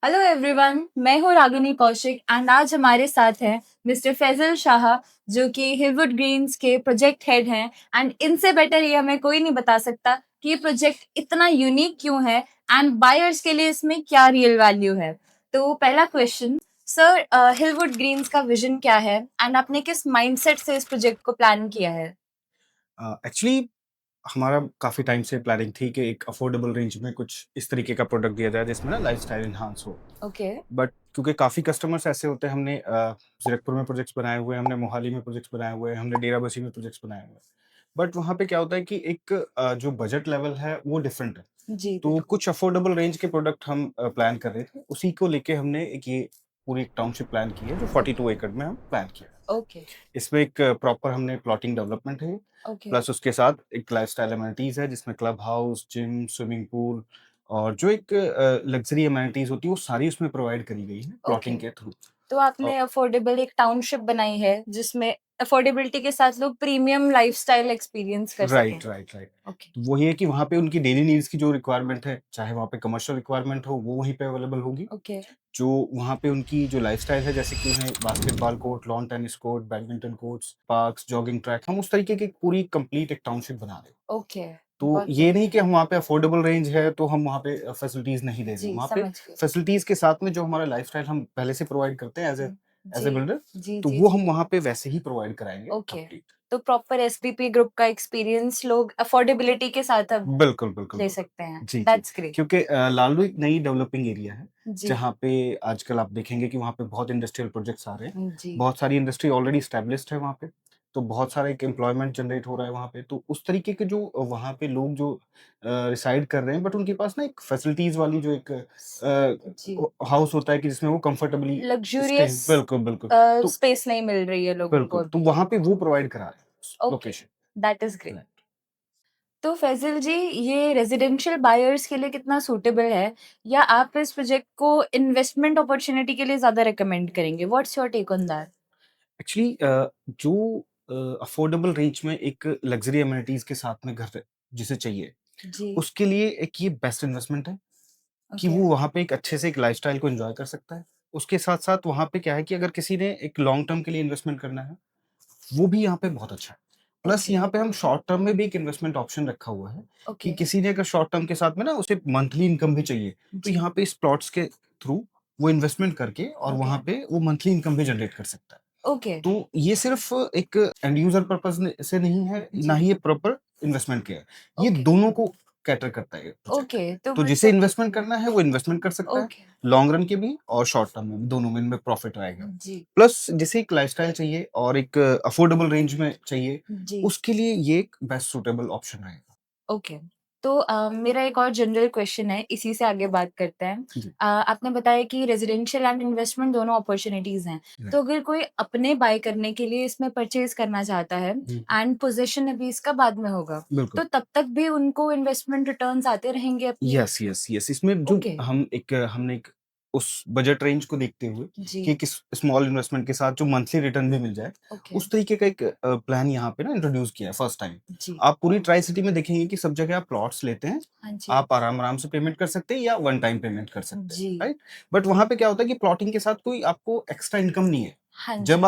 Hello everyone, मैं हूँ Ragini Kaushik and आज हमारे साथ हैं मिस्टर फैजल शाह, जो कि हिलवुड ग्रीन्स के प्रोजेक्ट हेड हैं। एंड इनसे बेटर ये हमें कोई नहीं बता सकता कि ये प्रोजेक्ट इतना यूनिक क्यों है एंड बायर्स के लिए इसमें क्या रियल वैल्यू है। तो पहला क्वेश्चन, सर, हिलवुड ग्रीन्स का विजन क्या है एंड आपने किस माइंडसेट से इस प्रोजेक्ट को प्लान किया है? एक्चुअली हमारा काफ़ी टाइम से प्लानिंग थी कि एक अफोर्डेबल रेंज में कुछ इस तरीके का प्रोडक्ट दिया जाए जिसमें ना लाइफस्टाइल एनहांस हो। ओके। बट क्योंकि काफ़ी कस्टमर्स ऐसे होते हैं, हमने ज़ीरकपुर में प्रोजेक्ट्स बनाए हुए हैं, हमने मोहाली में प्रोजेक्ट्स बनाए हुए हैं, हमने डेराबस्सी में प्रोजेक्ट्स बनाए हुए हैं। बट वहाँ पे क्या होता है कि एक जो बजट लेवल है वो डिफरेंट है। जी तो बिल्कुल। कुछ अफोर्डेबल रेंज के प्रोडक्ट हम प्लान कर रहे थे। उसी को लेके हमने एक ये पूरी एक टाउनशिप प्लान की है जो 42 एकड़ में हम प्लान किया है। ओके। इसमें एक प्रॉपर हमने प्लॉटिंग डेवलपमेंट है, ओके। प्लस उसके साथ एक लाइफ़स्टाइल अमेनिटीज़ है जिसमें club house, gym, swimming pool और जो एक लग्ज़री अमेनिटीज़ होती है वो सारी उसमें प्रोवाइड करी गई हैं ओके। प्लॉटिंग के थ्रू। तो अ, आपने अफोर्डेबल एक टाउनशिप बनाई है जिसमें अफोर्डेबिलिटी के साथ लोग प्रीमियम लाइफस्टाइल एक्सपीरियंस कर सकें। Right, right, right. ओके। तो वही है कि वहाँ पे उनकी डेली नीड्स की जो रिक्वायरमेंट है, चाहे वहाँ पे कमर्शियल रिक्वायरमेंट हो, वो वहीं पे अवेलेबल होगी। ओके। जो वहाँ पे उनकी जो लाइफ़स्टाइल है, जैसे कि उन्हें basketball court, lawn tennis court, badminton courts, parks, jogging track, हम उस तरीके की पूरी कंप्लीट एक टाउनशिप बना रहे हैं। ओके। तो बहुत ये बढ़िया। नहीं कि हम वहाँ पे अफोर्डेबल रेंज है तो हम वहाँ पे फैसिलिटीज़ नहीं दे रहे हैं। जी वहाँ पे समझ गई। फैसिलिटीज़ के साथ में जो हमारा लाइफ़स्टाइल हम पहले से प्रोवाइड करते हैं एज़ जी अ बिल्डर, जी तो जी वो जी। हम वहाँ पे वैसे ही प्रोवाइड कराएँगे ओके। कंप्लीट। तो प्रॉपर एसपीपी ग्रुप का एक्सपीरियंस लोग अफोर्डेबिलिटी के साथ अब बिल्कुल, बिल्कुल, ले बिल्कुल। सकते हैं। जी, जी। That's great. क्योंकि लालू एक नई डेवलपिंग एरिया है, जी। जहाँ पे आजकल आप देखेंगे कि वहाँ पे बहुत इंडस्ट्रियल प्रोजेक्ट्स आ रहे हैं। जी। बहुत सारी इंडस्ट्री ऑलरेडी एस्टेब्लिश्ड है वहाँ पे, तो बहुत सारा एक एम्प्लॉयमेंट जनरेट हो रहा है वहाँ पे। तो उस तरीके के जो वहाँ पे लोग जो रिसाइड कर रहे हैं, बट उनके पास ना एक फैसिलिटीज़ वाली जो एक जी। हाउस होता है कि जिसमें वो कंफर्टेबली स्टे। लग्जूरियस बिल्कुल, बिल्कुल। तो स्पेस नहीं मिल रही है लोगों को बिल्कुल, तो अभी। वहाँ पे वो प्रोवाइड करा रहे हैं okay. Location. That is great. Right. तो फैज़ल जी, ये रेज़िडेंशियल बायर्स के लिए कितना सूटेबल है? या आप इस प्रोजेक्ट को इन्वेस्टमेंट अपॉर्च्युनिटी के लिए ज़्यादा रिकमेंड करेंगे? What's your take on that? Actually जो अफोर्डेबल रेंज में एक लग्ज़री अमेनिटीज़ के साथ में घर जिसे चाहिए, जी। उसके लिए एक ये बेस्ट इन्वेस्टमेंट है कि ओके। वो वहाँ पे एक अच्छे से एक लाइफ़स्टाइल को एन्जॉय कर सकता है। उसके साथ-साथ वहाँ पे क्या है कि अगर किसी ने एक लॉन्ग टर्म के लिए इन्वेस्टमेंट करना है, वो भी यहाँ पे बहुत अच्छा है। Plus okay. यहाँ पे हम शॉर्ट टर्म में भी एक इन्वेस्टमेंट ऑप्शन रखा हुआ है कि ओके। किसी ने अगर शॉर्ट टर्म के साथ में ना उसे मंथली इनकम भी चाहिए, तो जी। यहाँ पे इस प्लॉट्स के थ्रू वो इन्वेस्टमेंट करके और ओके। वहाँ पे वो मंथली इनकम भी जनरेट कर सकता है। ओके। तो ये सिर्फ़ एक एंड यूज़र पर्पज़ न से नहीं है, ना जी। ही ये प्रॉपर इन्वेस्टमेंट के है। ये ओके। दोनों को कैटर करता है ये प्रोजेक्ट। ओके, तो तो जिसे मतलब इन्वेस्टमेंट करना है वो इन्वेस्टमेंट कर सकता है, ओके। लॉन्ग रन के भी और शॉर्ट टर्म में भी, दोनों में इनमें प्रॉफ़िट रहेगा। जी। प्लस जिसे एक लाइफ़स्टाइल चाहिए और एक अफ़ोर्डेबल रेंज में चाहिए, जी। उसके लिए ये एक बेस्ट सूटेबल ऑप्शन रहेगा। ओके। तो मेरा एक और जनरल क्वेश्चन है, इसी से आगे बात करते हैं। जी, आपने बताया कि रेज़िडेंशियल एंड इन्वेस्टमेंट दोनों अपॉर्च्युनिटीज़ हैं। राइट। तो अगर कोई अपने बाय करने के लिए इसमें परचेज़ करना चाहता है हुँ, एंड पोज़ीशन अभी इसका बाद में होगा, बिल्कुल। तो तब तक भी उनको इन्वेस्टमेंट रिटर्न्स आते रहेंगे अपनी? Yes, yes, yes. इसमें जो ओके। हमने एक उस बजट रेंज को देखते हुए जी। कि एक स्मॉल इन्वेस्टमेंट के साथ जो मंथली रिटर्न भी मिल जाए, ओके। उस तरीके का एक प्लान यहाँ पे ना इंट्रोड्यूस किया है फर्स्ट टाइम। जी। आप पूरी ट्राई सिटी में देखेंगे कि सब जगह आप प्लॉट्स लेते हैं, हाँ जी। आप आराम-आराम से पेमेंट कर सकते हैं या वन टाइम पेमेंट कर सकते हैं, जी। राइट? बट वहाँ पे क्या होता है कि प्लॉटिंग के साथ कोई आपको एक्स्ट्रा इनकम नहीं है। हाँ जब जी।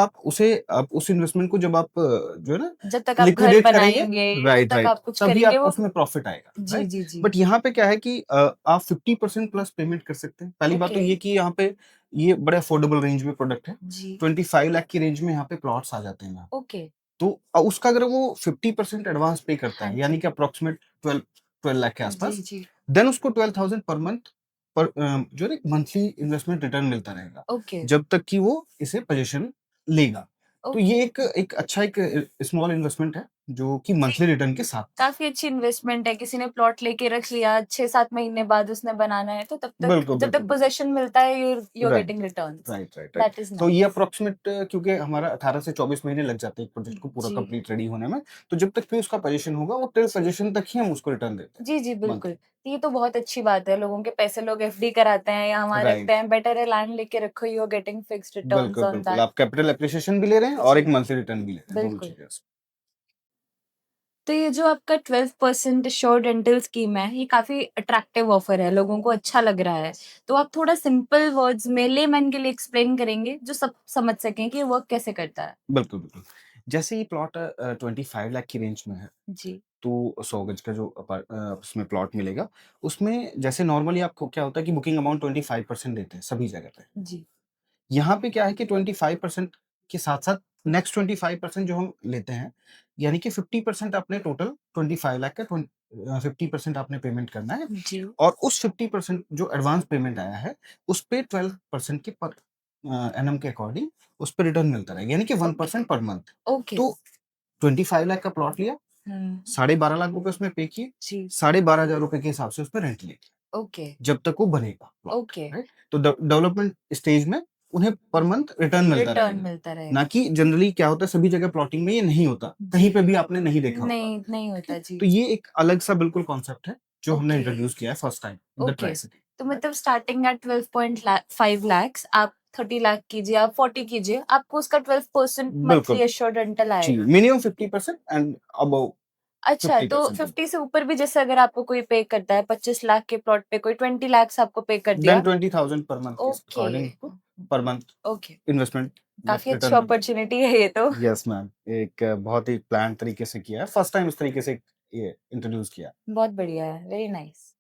आप उस इन्वेस्टमेंट को जब आप जो है ना जब तक आप घर लिक्विडेट करेंगे, बनाएँगे, जब राइट, तक राइट, आप कुछ तभी करेंगे आपको वो उसमें प्रॉफिट आएगा, जी, राइट? Ji, ji. बट यहाँ पे क्या है कि आप 50% प्लस पेमेंट कर सकते हैं। पहली बात तो ओके। ये कि यहाँ पे ये बड़े अफोर्डेबल रेंज में प्रोडक्ट है। जी। 25 लाख की रेंज में यहाँ पे प्लॉट्स आ जाते हैं यहाँ पे। ओके। तो उसका अगर वो 50% एडवांस पे करता हाँ है, यानी जी। कि अप्रॉक्सिमेट 12 लाख के जी, आसपास, जी। देन उसको 12,000 पर मंथ जो है ना मंथली इन्वेस्टमेंट रिटर्न मिलता रहेगा, ओके। जब तक कि वो इसे पोज़ीशन लेगा। तो ओके। ये एक एक अच्छा एक स्मॉल इन्वेस्टमेंट है, जो कि जी। मंथली रिटर्न के साथ। काफ़ी अच्छी इन्वेस्टमेंट है, किसी ने प्लॉट लेके रख लिया, 6-7 महीने बाद उसने बनाना है, तो तब तक बिल्कुल, जब तक बिल्कुल, बिल्कुल। पोज़ेशन मिलता है you are right, getting returns. Right, right, right. That is तो ये नाइस। अप्रॉक्सिमेट क्योंकि हमारा 18 से 24 महीने लग जाते हैं एक प्रोजेक्ट को पूरा जी। कंप्लीट रेडी होने में, तो जब तक भी उसका पोज़ीशन होगा, वो टिल जी। पोज़ीशन तक ही हम उसको रिटर्न देते हैं, जी, जी, बिल्कुल। मंथली। ये तो बहुत अच्छी बात है, लोगों के पैसे लोग एफडी कराते हैं या वहाँ रखते राइट। हैं, बेटर है लैंड लेके रखो, you are getting fixed returns बिल्कुल, ऑन बिल्कुल। दैट। आप कैपिटल एप्रिसिएशन भी ले रहे हैं और जी, एक मंथली रिटर्न भी ले रहे हैं, दोनों बिल्कुल। चीज़ें। तो ये जो आपका 12% श्योर रेंटल स्कीम है, ये काफ़ी अट्रैक्टिव ऑफ़र है, लोगों को अच्छा लग रहा है। तो आप थोड़ा सिंपल वर्ड्स में लेमैन के लिए एक्सप्लेन करेंगे, जो सब समझ सकें कि ये वर्क कैसे करता है? बिल्कुल, बिल्कुल। जैसे ये प्लॉट 25 लाख की रेंज में है, जी, तो 100 गज का जो उसमें प्लॉट मिलेगा, उसमें जैसे नॉर्मली आपको क्या होता है कि बुकिंग अमाउंट 25% देते हैं सभी जगह पे। जी, यहाँ पे क्या है कि 25% के साथ-साथ नेक्स्ट 25% जो हम लेते हैं, यानी कि 50% आपने टोटल 25 लाख का 50% आपने पेमेंट करना है जी। और उस 50% जो एडवांस पेमेंट आया है, उस पे 12% के पर एनम के अकॉर्डिंग उस पे रिटर्न मिलता रहेगा, यानी कि ओके, 1% पर मंथ। ओके। तो 25 लाख का प्लॉट लिया, हुँ, 12.5 लाख रुपए उसमें पे किए, जी, 12,500 रुपए के हिसाब से उसमें रेंट लिया, ओके, जब तक वो बनेगा प्लॉट, ओके। राइट? तो डेवलपमेंट स्टेज में उन्हें पर मंथ रिटर्न मिलता रिटर्न रहेगा। मिलता ना रहेगा। कि जनरली क्या होता है सभी जगह प्लॉटिंग में ये नहीं होता, कहीं जी, पे भी आपने नहीं देखा होगा, नहीं, नहीं ठीक है? होता, जी। तो ये एक अलग-सा बिल्कुल कॉन्सेप्ट है, जो हमने ओके, इंट्रोड्यूस किया है first time in the okay. Tri city, तो राइट? मतलब स्टार्टिंग एट 12.5 लैक्स, आप 30 लाख कीजिए, आप 40 कीजिए, आपको उसका 12% बिल्कुल, मंथली एश्योर्ड रेंटल जी, आएगा। मिनिमम 50% एंड अबव अच्छा, तो 50% ओनली। 50 से ऊपर भी जैसे अगर आपको कोई पे करता है, 25 लाख के प्लॉट पे कोई 20 लैक्स आपको पे कर देन दिया। 20,000 पर मंथ के ओके, अकॉर्डिंग आपको पर मंथ ओके। इन्वेस्टमेंट काफ़ी अच्छी रिटर्न मिलता है। अपॉर्च्युनिटी है ये तो। यस मैम, एक बहुत ही प्लान तरीके से किया है, फर्स्ट टाइम इस तरीके से ये इंट्रोड्यूस किया। बहुत बढ़िया है, वेरी नाइस।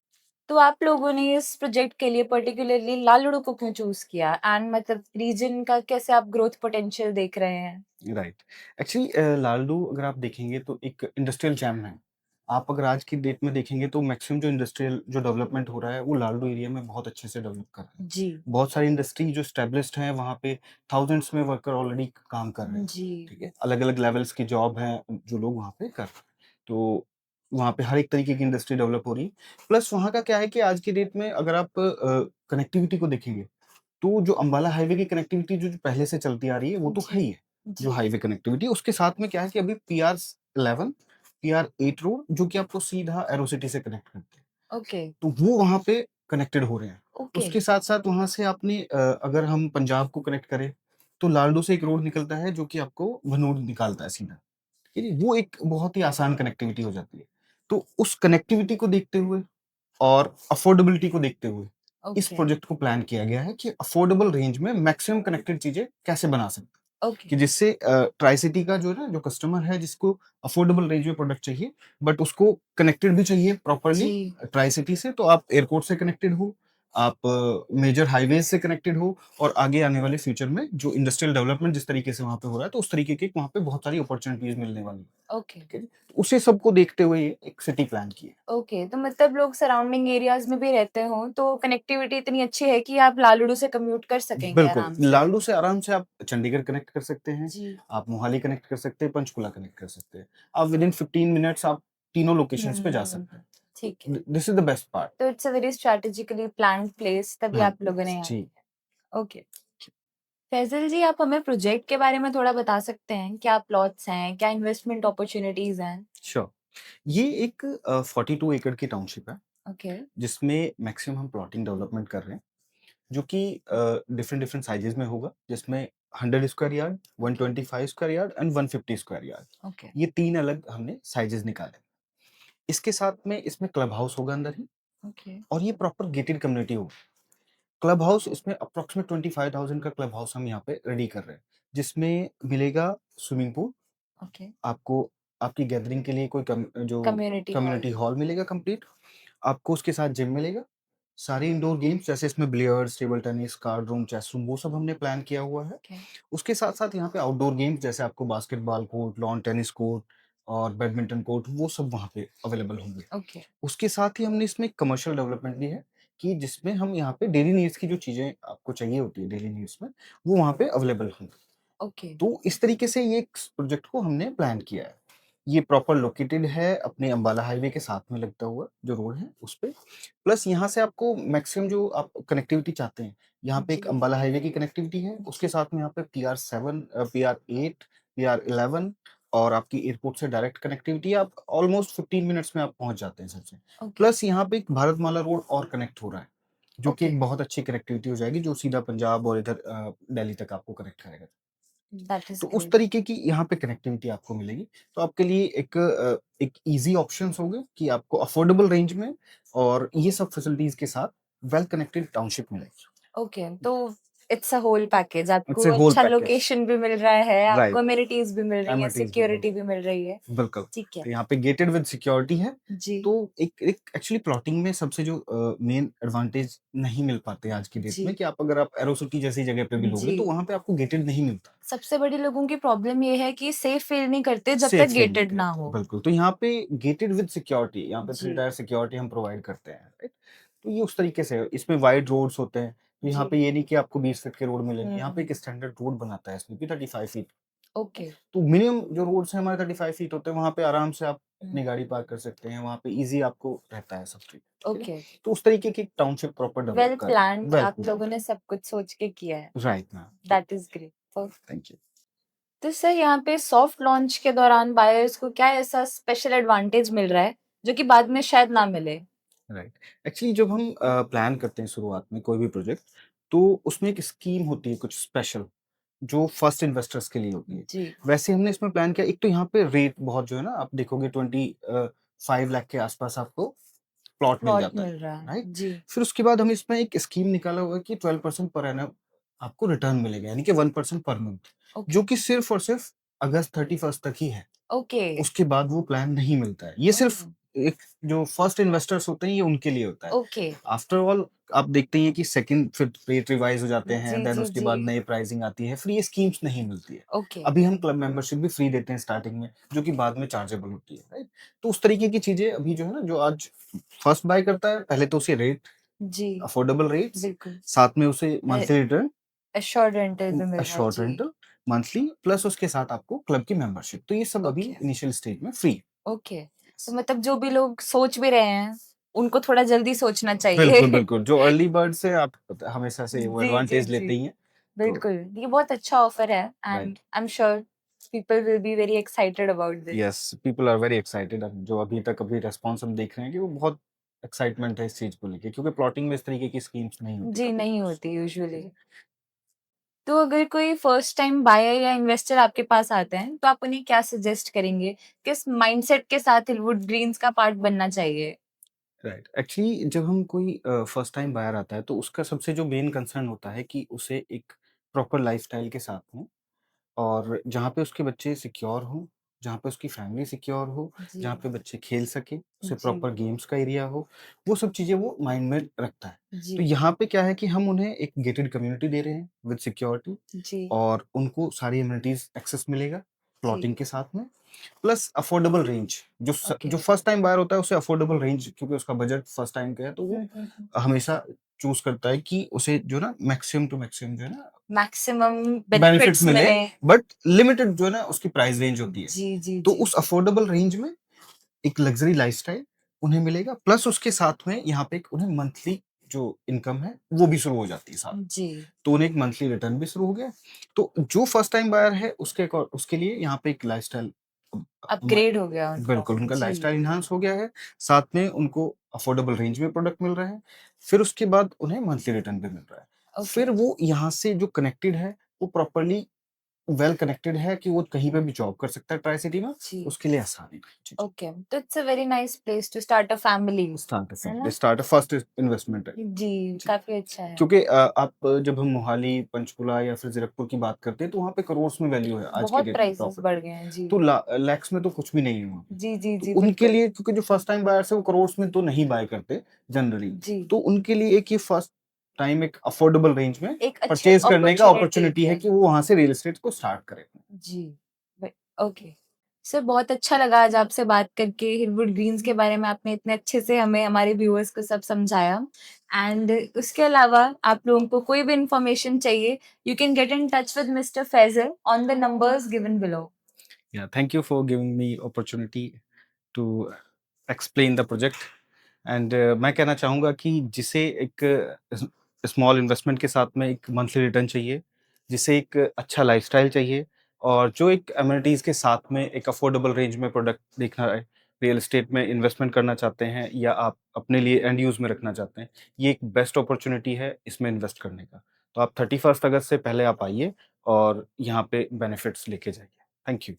तो आप लोगों ने इस प्रोजेक्ट के लिए पर्टिकुलरली लालड़ू को क्यों चूज़ किया? एंड मतलब रीजन का कैसे आप ग्रोथ पोटेंशियल देख रहे हैं? राइट। एक्चुअली लालडू अगर आप देखेंगे तो एक इंडस्ट्रियल जैम है। आप अगर आज की डेट में देखेंगे तो मैक्सिमम जो इंडस्ट्रियल जो डेवलपमेंट हो रहा है, वो लालडू एरिया में बहुत अच्छे से डेवलप कर रहे हैं। जी, बहुत सारी इंडस्ट्री जो एस्टेब्लिश्ड हैं, वहाँ पे थाउज़ेंड्स में वर्कर ऑलरेडी काम कर रहे हैं, जी, ठीक है? अलग-अलग लेवल्स की जॉब हैं, जो लोग वहाँ पे कर रहे हैं। तो वहाँ पे हर एक तरीके की इंडस्ट्री डेवलप हो रही है। प्लस वहाँ का क्या है कि आज की डेट में अगर आप कनेक्टिविटी को देखेंगे तो जो अंबाला हाईवे की कनेक्टिविटी जो जो पहले से चलती आ रही है, वो तो है जी, ही है, जो जी, हाईवे कनेक्टिविटी। उसके साथ में क्या है कि अभी पीआर 11, पीआर 8 रोड जो कि आपको सीधा एरो सिटी से कनेक्ट करते हैं। ओके, तो वो वहाँ पे कनेक्टेड हो रहे हैं। ओके, उसके साथ-साथ वहाँ से आपने अगर हम पंजाब को कनेक्ट करें, तो लालडू से एक रोड निकलता है जो कि आपको भनूर निकालता है सीधा। ठीक है? वो एक बहुत ही आसान कनेक्टिविटी हो जाती है। तो उस कनेक्टिविटी को देखते हुए और अफोर्डेबिलिटी को देखते हुए इस ओके, प्रोजेक्ट को प्लान किया गया है कि अफोर्डेबल रेंज में मैक्सिमम कनेक्टेड चीजें कैसे बना सकते हैं ओके, कि जिससे ट्राई सिटी का जो है ना जो कस्टमर है जिसको अफोर्डेबल रेंज में प्रोडक्ट चाहिए बट उसको कनेक्टेड भी चाहिए प्रॉपरली जी, ट्राई सिटी से, तो आप एयरपोर्ट से कनेक्टेड हो, आप मेजर हाईवेज से कनेक्टेड हो और आगे आने वाले फ्यूचर में जो इंडस्ट्रियल डेवलपमेंट जिस तरीके से वहाँ पे हो रहा है तो उस तरीके की वहाँ पे बहुत सारी अपॉर्चुनिटीज मिलने वाली है। ओके, ठीक है जी? तो उसे सबको देखते हुए ये एक सिटी प्लान की है। ओके। तो मतलब लोग सराउंडिंग एरियाज़ में भी रहते हों, तो कनेक्टिविटी इतनी अच्छी है कि आप लालड़ू से कम्यूट कर सकेंगे बिल्कुल, आराम से। लालडू से आराम से आप चंडीगढ़ कनेक्ट कर सकते हैं, जी। आप मोहाली कनेक्ट कर सकते हैं, पंचकुला कनेक्ट कर सकते हैं। आप विदिन 15 मिनट्स आप तीनों लोकेशंस पे जा हुँ, सकते हैं। ठीक है। तो this is the best part. तो it's a very strategically planned place तभी हाँ, आप लोगों ने यहाँ जी। ओके। फैज़ल जी, आप हमें प्रोजेक्ट के बारे में थोड़ा बता सकते हैं? क्या प्लॉट्स हैं? क्या इन्वेस्टमेंट अपॉर्च्युनिटीज़ हैं? श्योर। ये एक 42 एकड़ की टाउनशिप है, ओके, जिसमें मैक्सिमम हम प्लॉटिंग डेवलपमेंट कर रहे हैं, जो कि डिफरेंट डिफरेंट साइजेज़ में होगा, जिसमें 100 square yard, 125 square yard and 150 square yard. Okay, ये 3 अलग हमने साइजेज़ निकाले। इसके साथ में इसमें क्लब हाउस होगा अंदर ही ओके, और ये प्रॉपर गेटेड कम्युनिटी होगी। क्लब हाउस इसमें अप्रॉक्सिमेट 25,000 का क्लब हाउस हम यहाँ पे रेडी कर रहे हैं, जिसमें मिलेगा स्विमिंग पूल, ओके। आपको आपकी गैदरिंग के लिए कोई जो कम्युनिटी हॉल। कम्युनिटी हॉल मिलेगा कंप्लीट, आपको उसके साथ जिम मिलेगा, सारे इंडोर गेम्स जैसे इसमें billiards, table tennis, card room, chess room वो सब हमने प्लान किया हुआ है। ओके, उसके साथ-साथ यहाँ पे आउटडोर गेम्स जैसे आपको basketball court, lawn tennis court और बैडमिंटन कोर्ट वो सब वहाँ पे अवेलेबल होंगे। ओके, उसके साथ ही हमने इसमें कमर्शियल डेवलपमेंट भी है कि जिसमें हम यहाँ पे डेली नीड्स की जो चीज़ें आपको चाहिए होती है डेली नीड्स में, वो वहाँ पे अवेलेबल होंगी। ओके, तो इस तरीके से ये एक प्रोजेक्ट को हमने प्लान किया है। ये प्रॉपर लोकेटेड है अपने अम्बाला हाईवे के साथ में लगता हुआ जो रोड है उस पे। प्लस यहाँ से आपको मैक्सिमम जो आप कनेक्टिविटी चाहते हैं, यहाँ पे एक जी, अम्बाला हाईवे की कनेक्टिविटी है, उसके साथ में यहाँ पे पीआर 7 पीआर 8, पीआर 11 और आपकी एयरपोर्ट से डायरेक्ट कनेक्टिविटी आप ऑलमोस्ट 15 मिनट्स में आप पहुँच जाते हैं सबसे। ओके, प्लस यहाँ पे एक भारतमाला रोड और कनेक्ट हो रहा है, जो कि ओके। एक बहुत अच्छी कनेक्टिविटी हो जाएगी जो सीधा पंजाब और इधर दिल्ली तक आपको कनेक्ट करेगा। दैट इज तो उस ग्रेट। तरीके की यहाँ पे कनेक्टिविटी आपको मिलेगी। तो आपके लिए एक ईज़ी ऑप्शंस होंगे कि आपको अफोर्डेबल रेंज में और ये सब फैसिलिटीज़ के साथ वेल कनेक्टेड टाउनशिप मिलेगी। ओके, तो इट्स अ होल पैकेज, आपको इट्स अ होल अच्छा पैकेज, लोकेशन भी मिल रहा है, आपको राइट, अमेनिटीज भी मिल रही है, एमिनिटीज़ भी मिल सिक्योरिटी भी मिल रही है। बिल्कुल। ठीक है। तो यहाँ पे गेटेड विद सिक्योरिटी है। जी। तो एक एक एक्चुअली प्लॉटिंग में सबसे जो मेन एडवांटेज नहीं मिल पाते आज की डेट में जी। कि आप अगर आप एरो सिटी जैसी जगह पे भी लोगे जी। तो वहाँ पे आपको गेटेड नहीं मिलता। सबसे बड़ी लोगों की प्रॉब्लम ये है कि सेफ फील नहीं करते जब तक सेफ फील नहीं गेटेड ना करते, हो। बिल्कुल। तो यहाँ पे गेटेड विद सिक्योरिटी, यहाँ पे 3 जी। टायर सिक्योरिटी हम प्रोवाइड करते हैं, राइट? तो ये उस तरीके से है। इसमें वाइड रोड्स होते हैं। तो यहाँ जी। पे ये नहीं कि आपको 20 फीट के रोड मिलेंगे। यहाँ पे हम्म। एक स्टैंडर्ड रोड बनाता है एसपीपी 35 फीट। ओके। तो मिनिमम जो रोड्स हैं हमारे 35 फीट होते हैं, वहाँ पे आराम से आप हम्म। अपनी गाड़ी पार्क कर सकते हैं। वहाँ पे ईज़ी आपको रहता है सब चीज़, ठीक है ना? ओके। तो उस तरीके की टाउनशिप प्रॉपर डेवलप वेल कर रहे हैं। प्लान्ड, वेल आप लोगों ने सब कुछ सोच के किया है। Right ma'am, that is great. Thank you. तो सर, यहाँ पे सॉफ्ट लॉन्च के दौरान बायर्स को क्या ऐसा स्पेशल एडवांटेज मिल रहा है जो कि बाद में शायद ना मिले? राइट। एक्चुअली जब हम प्लान करते हैं शुरुआत में कोई भी प्रोजेक्ट, तो उसमें एक स्कीम होती है कुछ स्पेशल, जो फर्स्ट इन्वेस्टर्स के लिए होती है। जी। वैसे हमने इसमें प्लान किया, एक तो यहाँ पे रेट बहुत जो है ना, आप देखोगे 25 लाख के आसपास आपको प्लॉट मिल प्लॉट जाता है, मिल रहा है। राइट? जी। फिर उसके बाद हम इसमें एक स्कीम निकाला हुआ है कि 12% पर एनम आपको रिटर्न मिलेगा, यानी कि 1% पर मंथ, ओके। जो कि सिर्फ और सिर्फ अगस्त 31 तक ही है। ओके। उसके बाद वो प्लान नहीं मिलता है। ये सिर्फ एक जो फर्स्ट इन्वेस्टर्स होते हैं, ये उनके लिए होता है। ओके। आफ्टर ऑल आप देखते ही हैं कि सेकंड फिर रेट रिवाइज़ हो जाते हैं, जी, देन जी, उसके जी। बाद नई प्राइसिंग आती है, फिर ये स्कीम्स नहीं मिलती है। ओके। अभी हम क्लब मेंबरशिप भी फ्री देते हैं स्टार्टिंग में, जो कि बाद में चार्जेबल होती है, राइट? तो उस तरीके की चीज़ें अभी जो है ना, जो आज फर्स्ट बाय करता है, पहले तो उसे रेट, जी, अफोर्डेबल रेट्स, बिल्कुल। साथ में उसे अ, मंथली रिटर्न, एश्योर्ड रेंटल भी मिल रहा है। शॉर्ट जी। रेंटल मंथली, प्लस उसके साथ आपको क्लब की मेंबरशिप। तो ये सब अभी ओके। इनिशियल स्टेज में फ्री है। ओके। तो मतलब जो भी लोग सोच भी रहे हैं, उनको थोड़ा जल्दी सोचना बिल्कुल, चाहिए। बिल्कुल। जो अर्ली बर्ड्स हैं, आप पता हमेशा से वो जी, जी, एडवांटेज जी। लेते ही हैं। तो बिल्कुल, ये बहुत अच्छा ऑफर है right, and I am sure people will be very excited about this. Yes, people are very excited. अब जो अभी तक अभी रिस्पॉन्स हम देख रहे हैं कि वो बहुत एक्साइटमेंट है इस चीज़ को लेके, क्योंकि प्लॉटिंग में इस तरीके की स्कीम्स नहीं होती जी, कभी। नहीं होती यूजुअली। ठीक है। तो अगर कोई फर्स्ट टाइम बायर या इन्वेस्टर आपके पास आते हैं, तो आप उन्हें क्या सजेस्ट करेंगे? किस माइंडसेट के साथ हिलवुड ग्रीन्स का पार्ट बनना चाहिए? राइट। एक्चुअली जब हम कोई फर्स्ट टाइम बायर आता है, तो उसका सबसे जो मेन कंसर्न होता है कि उसे एक प्रॉपर लाइफ़स्टाइल के साथ में, और जहाँ पे उसके बच्चे सिक्योर हों, जहाँ पे उसकी फैमिली सिक्योर हो, जी। जहाँ पे बच्चे खेल सकें, उसे जी। प्रॉपर गेम्स का एरिया हो, वो सब चीज़ें वो माइंड में रखता है। तो जी। यहाँ पे क्या है कि हम उन्हें एक गेटेड कम्युनिटी दे रहे हैं विद सिक्योरिटी, जी। और उनको सारी एमिनिटीज़ एक्सेस मिलेगा जी। प्लॉटिंग के साथ में, प्लस अफोर्डेबल रेंज। ओके। जो फर्स्ट टाइम बायर होता है उसे अफोर्डेबल रेंज, क्योंकि उसका बजट फर्स्ट टाइम का है, तो वो हुँ। हमेशा चूज़ करता है कि उसे जो ना मैक्सिमम टू मैक्सिमम जो है ना मैक्सिमम बेनिफिट्स बेनिफिट्स मिले, मिले। बट लिमिटेड जो है ना उसकी प्राइस रेंज होती है। जी, जी, तो जी। उस अफोर्डेबल रेंज में एक लग्ज़री लाइफ़स्टाइल उन्हें मिलेगा, प्लस उसके साथ में यहाँ पे एक उन्हें मंथली जो इनकम है, वो भी शुरू हो जाती है साथ। जी। तो उन्हें एक मंथली रिटर्न भी शुरू हो गया। तो जो फर्स्ट टाइम बायर है उसके लिए यहाँ पे एक लाइफ़स्टाइल म अपग्रेड हो गया उनका। बिल्कुल, उनका जी। लाइफ़स्टाइल एनहांस हो गया है, साथ में उनको अफोर्डेबल रेंज में प्रोडक्ट मिल रहा है, फिर उसके बाद उन्हें मंथली रिटर्न भी मिल रहा है। ओके। फिर वो यहाँ से जो कनेक्टेड है, वो प्रॉपर्ली वेल कनेक्टेड है कि वो कहीं पे भी जॉब कर सकता है ट्राई सिटी में, जी। उसके लिए आसानी है। जी, जी। ओके, तो it's a very nice place to start a family, है ना? स्टार्ट फर्स्ट इन्वेस्टमेंट है। जी, जी। काफ़ी अच्छा है। क्योंकि आप जब हम मोहाली, पंचकुला या फिर ज़ीरकपुर की बात करते हैं, तो वहाँ पे करोड़स में वैल्यू है आज की बहुत डेट में प्राइसेस प्रॉपर्टी बढ़ की। गए हैं। जी। तो लैक्स में तो कुछ भी नहीं है वहाँ पे। जी, जी, तो जी, उनके बिल्कुल। लिए, क्योंकि जो फर्स्ट टाइम बायर्स है वो करोड़स में तो नहीं बाय करते जनरली। जी। तो उनके लिए एक ये फर्स्ट टाइम एक अफोर्डेबल रेंज में एक अच्छी परचेज़ करने का अपॉर्च्युनिटी अपॉर्च्युनिटी है है। कि वो वहाँ से रियल एस्टेट को स्टार्ट करें। जी। ब ओके। सर, बहुत अच्छा लगा आज आपसे बात करके। हिलवुड ग्रीन्स के बारे में आपने इतने अच्छे से हमें, हमारे व्यूअर्स को सब समझाया एंड उसके अलावा आप लोगों को कोई भी इन्फॉर्मेशन चाहिए, you can get in touch with mister Faizal on the numbers given below. Yeah, thank you for giving me opportunity to explain the project. And मैं कहना चाहूँगा कि जिसे एक स्मॉल इन्वेस्टमेंट के साथ में एक मंथली रिटर्न चाहिए, जिसे एक अच्छा लाइफ़स्टाइल चाहिए, और जो एक एमिनिटीज़ के साथ में एक अफोर्डेबल रेंज में प्रोडक्ट देखना है, रियल एस्टेट में इन्वेस्टमेंट करना चाहते हैं या आप अपने लिए एंड यूज़ में रखना चाहते हैं, ये एक बेस्ट अपॉर्च्युनिटी है इसमें इन्वेस्ट करने का। तो आप 31 अगस्त से पहले आप आइए और यहाँ पे बेनिफिट्स लेके जाइए। Thank you.